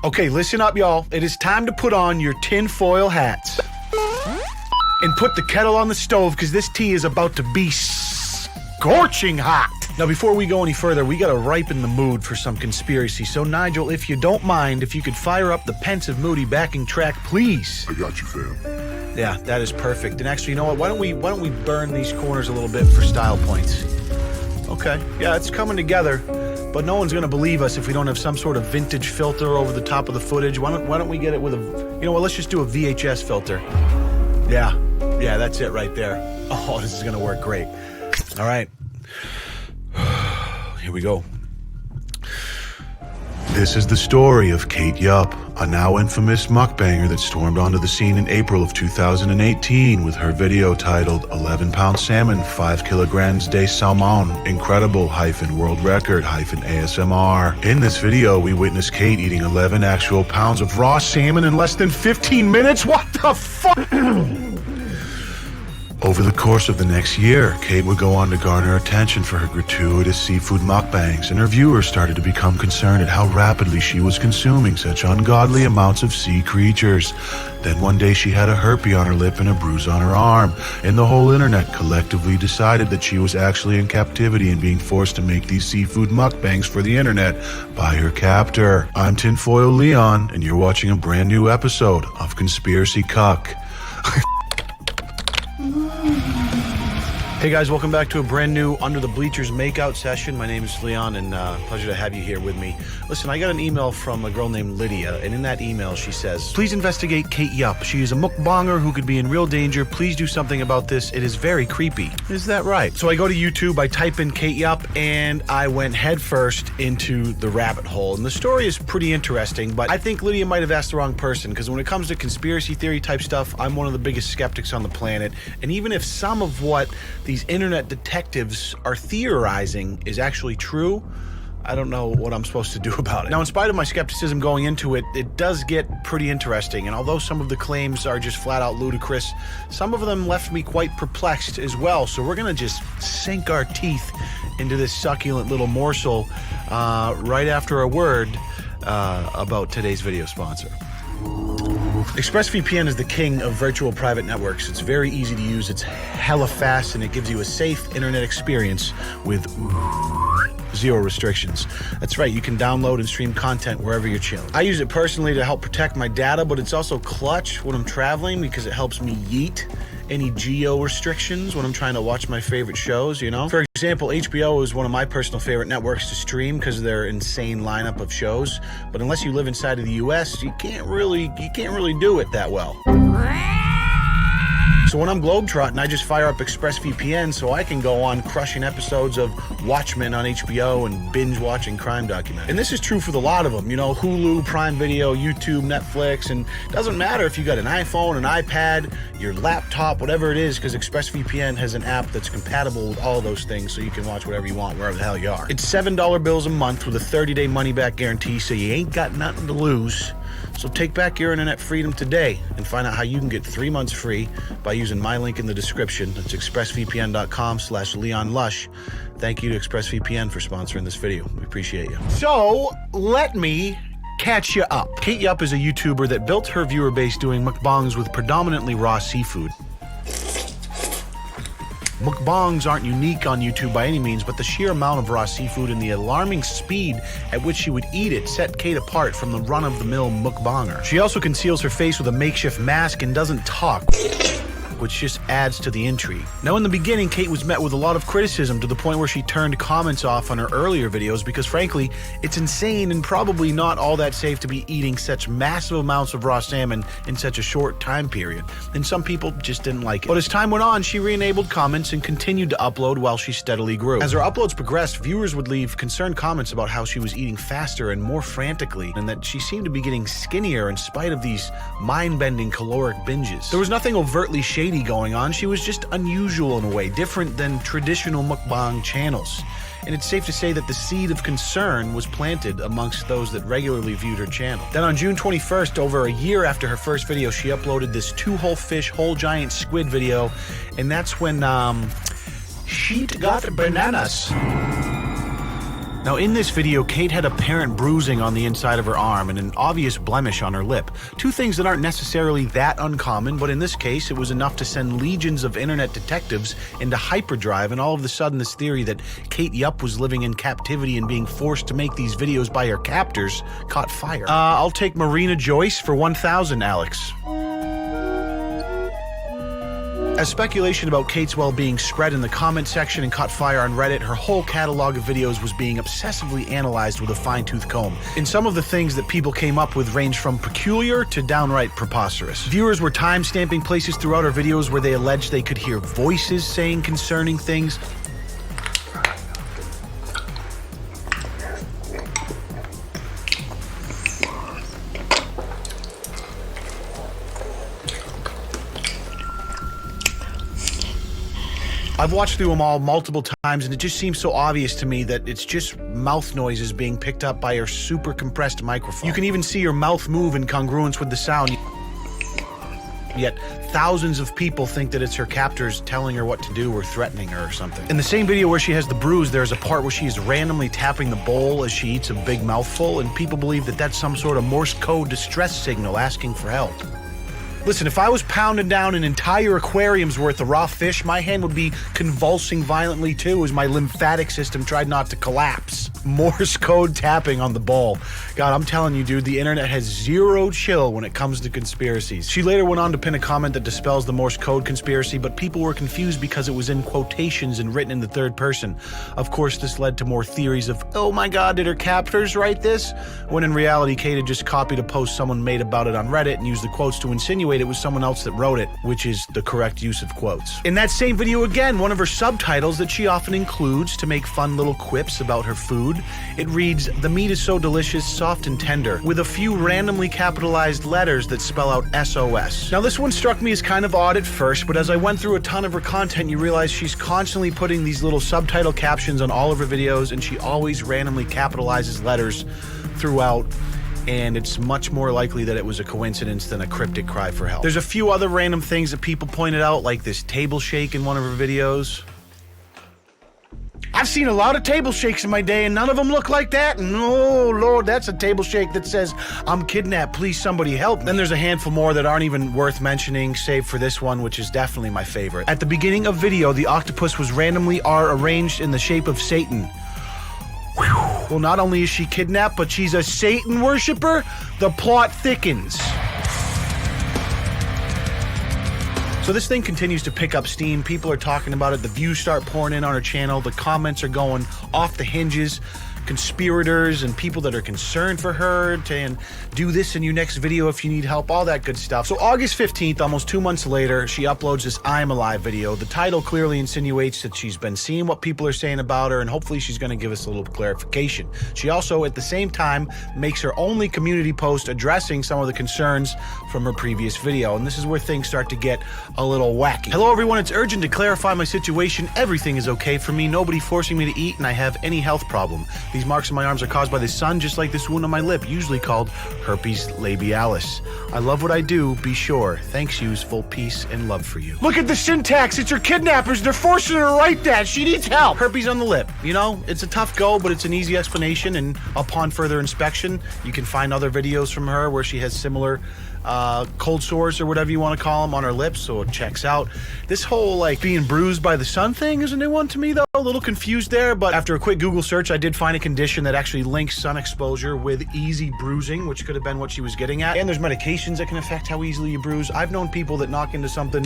Okay, listen up, y'all. It is time to put on your tinfoil hats. And put the kettle on the stove, because this tea is about to be scorching hot. Now, before we go any further, we gotta ripen the mood for some conspiracy. So, Nigel, if you don't mind, if you could fire up the pensive, moody backing track, please. I got you, fam. Yeah, that is perfect. And actually, you know what? Why don't we burn these corners a little bit for style points? Okay, yeah, it's coming together, but no one's gonna believe us if we don't have some sort of vintage filter over the top of the footage. Why don't we get it with a, you know what? Let's just do a VHS filter. Yeah, that's it right there. Oh, this is gonna work great. All right. Here we go. This is the story of Kate Yup, a now infamous mukbanger that stormed onto the scene in April of 2018 with her video titled 11-pound salmon, 5 kilograms de salmon, incredible -world record -ASMR. In this video, we witness Kate eating 11 actual pounds of raw salmon in less than 15 minutes. What the fuck? Over the course of the next year, Kate would go on to garner attention for her gratuitous seafood mukbangs, and her viewers started to become concerned at how rapidly she was consuming such ungodly amounts of sea creatures. Then one day she had a herpes on her lip and a bruise on her arm, and the whole internet collectively decided that she was actually in captivity and being forced to make these seafood mukbangs for the internet by her captor. I'm Tinfoil Leon, and you're watching a brand new episode of Conspiracy Cuck. Hey guys, welcome back to a brand new Under the Bleachers makeout session. My name is Leon, and pleasure to have you here with me. Listen, I got an email from a girl named Lydia, and in that email she says, please investigate Kate Yup. She is a mukbanger who could be in real danger. Please do something about this. It is very creepy. Is that right? So I go to YouTube, I type in Kate Yup, and I went headfirst into the rabbit hole. And the story is pretty interesting, but I think Lydia might have asked the wrong person, because when it comes to conspiracy theory type stuff, I'm one of the biggest skeptics on the planet. And even if some of what these internet detectives are theorizing is actually true, I don't know what I'm supposed to do about it. Now, in spite of my skepticism going into it, it does get pretty interesting. And although some of the claims are just flat out ludicrous, some of them left me quite perplexed as well. So we're gonna just sink our teeth into this succulent little morsel right after a word about today's video sponsor. ExpressVPN is the king of virtual private networks. It's very easy to use, it's hella fast, and it gives you a safe internet experience with zero restrictions. That's right, you can download and stream content wherever you're chilling. I use it personally to help protect my data, but it's also clutch when I'm traveling because it helps me yeet any geo restrictions when I'm trying to watch my favorite shows, you know? For example, HBO is one of my personal favorite networks to stream because of their insane lineup of shows, but unless you live inside of the US, you can't really do it that well. So when I'm globetrotting, I just fire up ExpressVPN so I can go on crushing episodes of Watchmen on HBO and binge watching crime documentaries. And this is true for the lot of them, you know, Hulu, Prime Video, YouTube, Netflix, and it doesn't matter if you got an iPhone, an iPad, your laptop, whatever it is, because ExpressVPN has an app that's compatible with all those things so you can watch whatever you want wherever the hell you are. It's $7 bills a month with a 30-day money-back guarantee, so you ain't got nothing to lose. So take back your internet freedom today and find out how you can get 3 months free by using my link in the description. It's expressvpn.com/LeonLush. Thank you to ExpressVPN for sponsoring this video. We appreciate you. So let me catch you up. Kate Yup is a YouTuber that built her viewer base doing mukbangs with predominantly raw seafood. Mukbangs aren't unique on YouTube by any means, but the sheer amount of raw seafood and the alarming speed at which she would eat it set Kate apart from the run-of-the-mill mukbanger. She also conceals her face with a makeshift mask and doesn't talk, which just adds to the intrigue. Now, in the beginning, Kate was met with a lot of criticism to the point where she turned comments off on her earlier videos because, frankly, it's insane and probably not all that safe to be eating such massive amounts of raw salmon in such a short time period. And some people just didn't like it. But as time went on, she re-enabled comments and continued to upload while she steadily grew. As her uploads progressed, viewers would leave concerned comments about how she was eating faster and more frantically, and that she seemed to be getting skinnier in spite of these mind-bending caloric binges. There was nothing overtly shady going on. She was just unusual in a way, different than traditional mukbang channels. And it's safe to say that the seed of concern was planted amongst those that regularly viewed her channel. Then on June 21st, over a year after her first video, she uploaded this 2 whole fish, whole giant squid video, and that's when she'd got bananas. Now in this video, Kate had apparent bruising on the inside of her arm and an obvious blemish on her lip. Two things that aren't necessarily that uncommon, but in this case it was enough to send legions of internet detectives into hyperdrive, and all of a sudden this theory that Kate Yupp was living in captivity and being forced to make these videos by her captors caught fire. I'll take Marina Joyce for 1,000, Alex. As speculation about Kate's well-being spread in the comment section and caught fire on Reddit, her whole catalog of videos was being obsessively analyzed with a fine-tooth comb. And some of the things that people came up with ranged from peculiar to downright preposterous. Viewers were time-stamping places throughout her videos where they alleged they could hear voices saying concerning things. I've watched through them all multiple times, and it just seems so obvious to me that it's just mouth noises being picked up by her super compressed microphone. You can even see her mouth move in congruence with the sound. Yet thousands of people think that it's her captors telling her what to do or threatening her or something. In the same video where she has the bruise, there's a part where she is randomly tapping the bowl as she eats a big mouthful, and people believe that that's some sort of Morse code distress signal asking for help. Listen, if I was pounding down an entire aquarium's worth of raw fish, my hand would be convulsing violently too as my lymphatic system tried not to collapse. Morse code tapping on the bowl. God, I'm telling you, dude, the internet has zero chill when it comes to conspiracies. She later went on to pin a comment that dispels the Morse code conspiracy, but people were confused because it was in quotations and written in the third person. Of course, this led to more theories of, oh my God, did her captors write this? When in reality, Kate had just copied a post someone made about it on Reddit and used the quotes to insinuate it was someone else that wrote it, which is the correct use of quotes. In that same video again, one of her subtitles that she often includes to make fun little quips about her food, it reads, "The meat is so delicious, soft and tender," with a few randomly capitalized letters that spell out SOS. Now this one struck me as kind of odd at first, but as I went through a ton of her content, you realize she's constantly putting these little subtitle captions on all of her videos, and she always randomly capitalizes letters throughout, and it's much more likely that it was a coincidence than a cryptic cry for help. There's a few other random things that people pointed out, like this table shake in one of her videos. I've seen a lot of table shakes in my day, and none of them look like that. And oh, Lord, that's a table shake that says, "I'm kidnapped, please somebody help me." Then there's a handful more that aren't even worth mentioning, save for this one, which is definitely my favorite. At the beginning of video, the octopus was randomly arranged in the shape of Satan. Whew. Well, not only is she kidnapped, but she's a Satan worshiper. The plot thickens. So this thing continues to pick up steam. People are talking about it. The views start pouring in on her channel. The comments are going off the hinges. Conspirators and people that are concerned for her and do this in your next video if you need help, all that good stuff. So August 15th, almost 2 months later, she uploads this I'm Alive video. The title clearly insinuates that she's been seeing what people are saying about her, and hopefully she's going to give us a little clarification. She also, at the same time, makes her only community post addressing some of the concerns from her previous video, and this is where things start to get a little wacky. Hello everyone, it's urgent to clarify my situation. Everything is okay for me, nobody forcing me to eat, and I have any health problem. These marks on my arms are caused by the sun, just like this wound on my lip, usually called herpes labialis. I love what I do, be sure. Thanks yous, full peace and love for you. Look at the syntax, it's her kidnappers, they're forcing her to write that, she needs help. Herpes on the lip, you know, it's a tough go, but it's an easy explanation, and upon further inspection, you can find other videos from her where she has similar cold sores or whatever you want to call them on her lips, so it checks out. This whole like being bruised by the sun thing is a new one to me though, a little confused there, but after a quick Google search I did find a condition that actually links sun exposure with easy bruising, which could have been what she was getting at, and there's medications that can affect how easily you bruise. I've known people that knock into something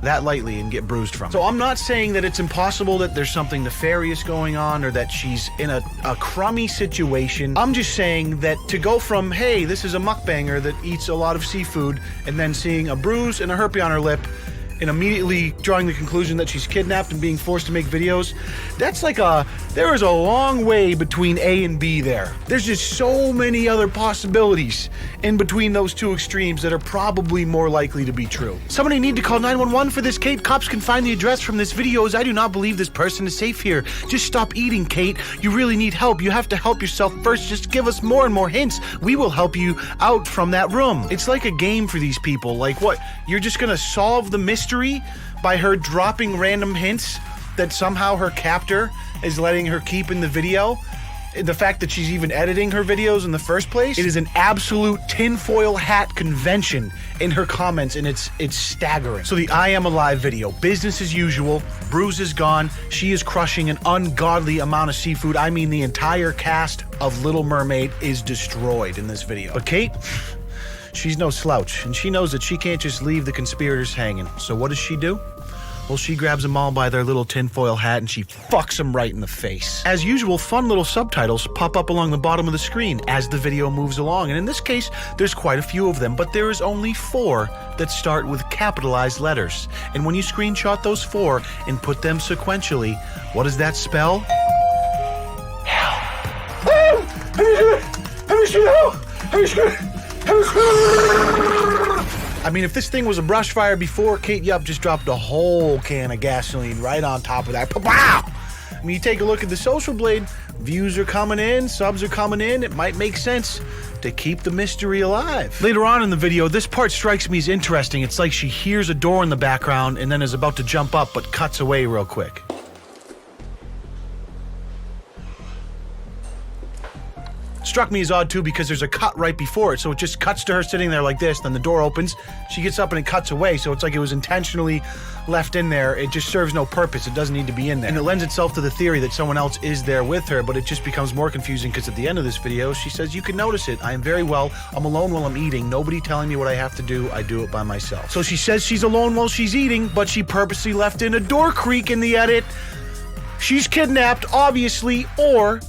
that lightly and get bruised from it. So I'm not saying that it's impossible that there's something nefarious going on or that she's in a crummy situation. I'm just saying that to go from, hey, this is a mukbanger that eats a lot of seafood, and then seeing a bruise and a herpes on her lip, and immediately drawing the conclusion that she's kidnapped and being forced to make videos, that's like there is a long way between A and B there. There's just so many other possibilities in between those two extremes that are probably more likely to be true. Somebody need to call 911 for this, Kate. Cops can find the address from this video, as I do not believe this person is safe here. Just stop eating, Kate. You really need help. You have to help yourself first. Just give us more and more hints. We will help you out from that room. It's like a game for these people. Like what? You're just gonna solve the mystery by her dropping random hints that somehow her captor is letting her keep in the video, the fact that she's even editing her videos in the first place, it is an absolute tinfoil hat convention in her comments, and it's staggering. So the I Am Alive video, business as usual, Bruce is gone, she is crushing an ungodly amount of seafood. I mean, the entire cast of Little Mermaid is destroyed in this video. But Kate, she's no slouch, and she knows that she can't just leave the conspirators hanging. So what does she do? Well, she grabs them all by their little tinfoil hat and she fucks them right in the face. As usual, fun little subtitles pop up along the bottom of the screen as the video moves along. And in this case, there's quite a few of them, but there is only 4 that start with capitalized letters. And when you screenshot those 4 and put them sequentially, what does that spell? Hell. I mean, if this thing was a brush fire before, Kate Yup just dropped a whole can of gasoline right on top of that. Wow! I mean, you take a look at the Social Blade, views are coming in, subs are coming in, it might make sense to keep the mystery alive. Later on in the video, this part strikes me as interesting. It's like she hears a door in the background and then is about to jump up, but cuts away real quick. Struck me as odd too because there's a cut right before it, so it just cuts to her sitting there like this, then the door opens, she gets up and it cuts away, so it's like it was intentionally left in there. It just serves no purpose, it doesn't need to be in there. And it lends itself to the theory that someone else is there with her, but it just becomes more confusing because at the end of this video, she says, you can notice it, I am very well, I'm alone while I'm eating, nobody telling me what I have to do, I do it by myself. So she says she's alone while she's eating, but she purposely left in a door creak in the edit. She's kidnapped, obviously, or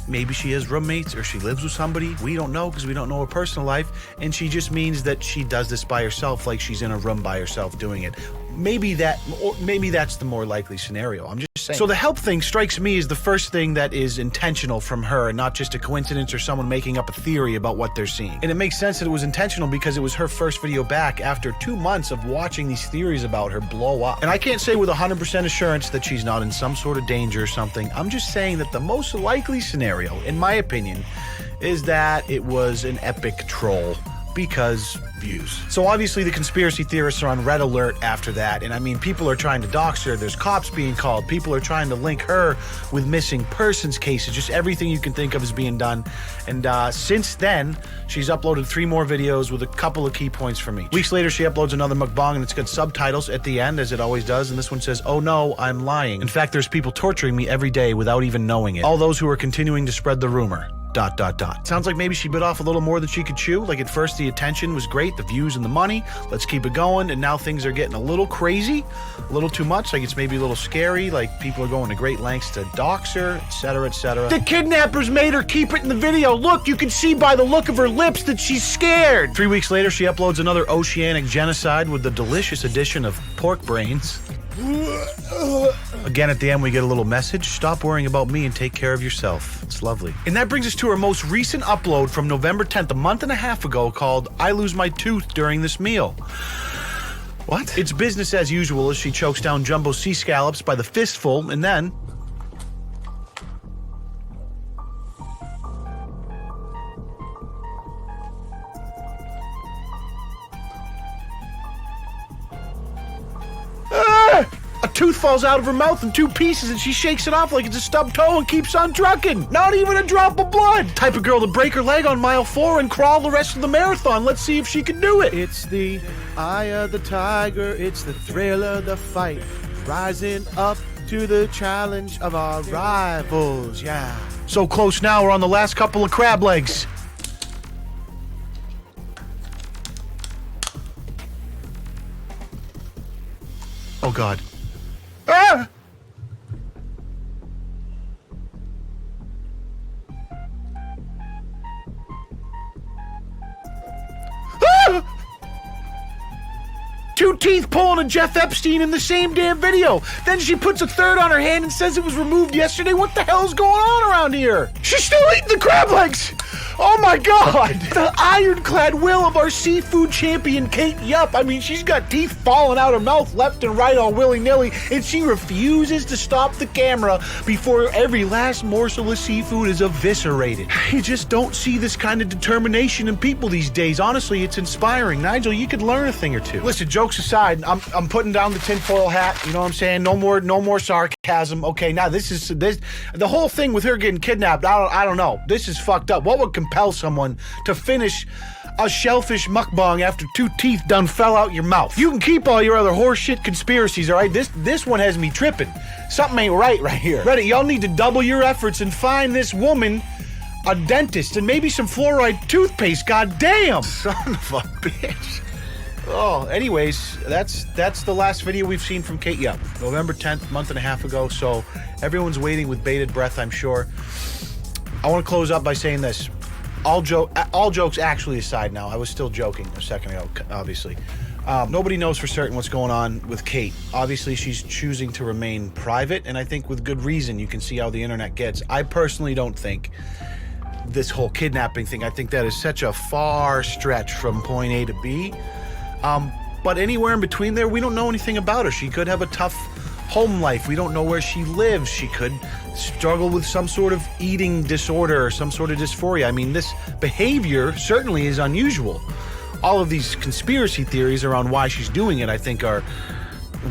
maybe she has roommates or she lives with somebody. We don't know because we don't know her personal life. And she just means that she does this by herself, like she's in a room by herself doing it. Maybe that's the more likely scenario. I'm just saying. So the help thing strikes me as the first thing that is intentional from her, and not just a coincidence or someone making up a theory about what they're seeing. And it makes sense that it was intentional because it was her first video back after 2 months of watching these theories about her blow up. And I can't say with 100% assurance that she's not in some sort of danger or something. I'm just saying that the most likely scenario, in my opinion, is that it was an epic troll. Because views. So obviously the conspiracy theorists are on red alert after that, and I mean, people are trying to dox her, there's cops being called, people are trying to link her with missing persons cases, just everything you can think of is being done. And since then, she's uploaded 3 more videos with a couple of key points from each. Weeks later, she uploads another mukbang, and it's got subtitles at the end, as it always does, and this one says, oh no, I'm lying. In fact, there's people torturing me every day without even knowing it. All those who are continuing to spread the rumor. ... Sounds like maybe she bit off a little more than she could chew. Like at first the attention was great, the views and the money, let's keep it going, and now things are getting a little crazy, a little too much, like it's maybe a little scary, like people are going to great lengths to dox her, etc., etc. The kidnappers made her keep it in the video. Look, you can see by the look of her lips that she's scared. 3 weeks later, she uploads another oceanic genocide with the delicious addition of pork brains. Again, at the end, we get a little message. Stop worrying about me and take care of yourself. It's lovely. And that brings us to our most recent upload from November 10th, a month and a half ago, called I Lose My Tooth During This Meal. What? It's business as usual as she chokes down jumbo sea scallops by the fistful, and then... a tooth falls out of her mouth in 2 pieces and she shakes it off like it's a stubbed toe and keeps on trucking. Not even a drop of blood. Type of girl to break her leg on mile 4 and crawl the rest of the marathon. Let's see if she can do it. It's the eye of the tiger. It's the thrill of the fight. Rising up to the challenge of our rivals. Yeah. So close now. We're on the last couple of crab legs. Oh God. Ah! Ah! 2 teeth pulling a Jeff Epstein in the same damn video. Then she puts a third on her hand and says it was removed yesterday. What the hell's going on around here? She's still eating the crab legs. Oh my God! The ironclad will of our seafood champion, Kate Yup. I mean, she's got teeth falling out her mouth left and right all willy-nilly, and she refuses to stop the camera before every last morsel of seafood is eviscerated. You just don't see this kind of determination in people these days. Honestly, it's inspiring. Nigel, you could learn a thing or two. Listen, jokes aside, I'm putting down the tinfoil hat. You know what I'm saying? No more sarcasm. sarcasm. Okay, now the whole thing with her getting kidnapped, I don't know. This is fucked up. What would compel someone to finish a shellfish mukbang after 2 teeth done fell out your mouth? You can keep all your other horseshit conspiracies, all right? This one has me tripping. Something ain't right here. Reddit, y'all need to double your efforts and find this woman a dentist and maybe some fluoride toothpaste. God damn. Son of a bitch. Oh, anyways, that's the last video we've seen from Kate Yup. November 10th, month and a half ago, so everyone's waiting with bated breath, I'm sure. I want to close up by saying this. All jokes actually aside now. I was still joking a second ago, obviously. Nobody knows for certain what's going on with Kate. Obviously, she's choosing to remain private, and I think with good reason. You can see how the internet gets. I personally don't think this whole kidnapping thing, I think that is such a far stretch from point A to B. But anywhere in between there, we don't know anything about her. She could have a tough home life. We don't know where she lives. She could struggle with some sort of eating disorder or some sort of dysphoria. I mean, this behavior certainly is unusual. All of these conspiracy theories around why she's doing it, I think, are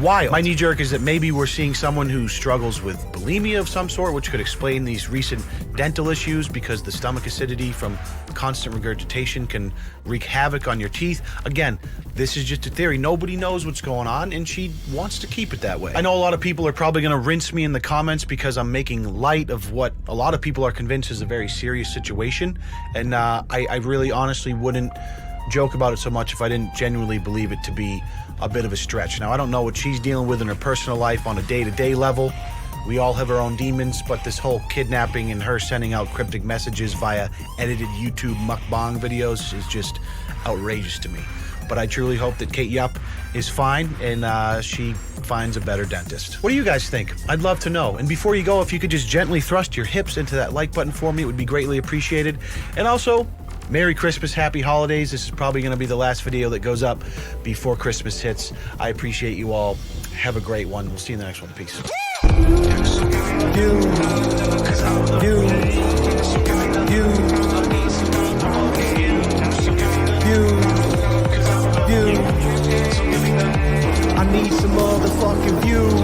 wild. My knee-jerk is that maybe we're seeing someone who struggles with bulimia of some sort, which could explain these recent dental issues, because the stomach acidity from constant regurgitation can wreak havoc on your teeth. Again, this is just a theory. Nobody knows what's going on, and she wants to keep it that way. I know a lot of people are probably going to rinse me in the comments because I'm making light of what a lot of people are convinced is a very serious situation, and I really honestly wouldn't joke about it so much if I didn't genuinely believe it to be a bit of a stretch. Now, I don't know what she's dealing with in her personal life on a day-to-day level. We all have our own demons, but this whole kidnapping and her sending out cryptic messages via edited YouTube mukbang videos is just outrageous to me. But I truly hope that Kate Yup is fine and she finds a better dentist. What do you guys think? I'd love to know. And before you go, if you could just gently thrust your hips into that like button for me, it would be greatly appreciated. And also, Merry Christmas, Happy Holidays. This is probably going to be the last video that goes up before Christmas hits. I appreciate you all. Have a great one. We'll see you in the next one. Peace. I need some motherfucking views.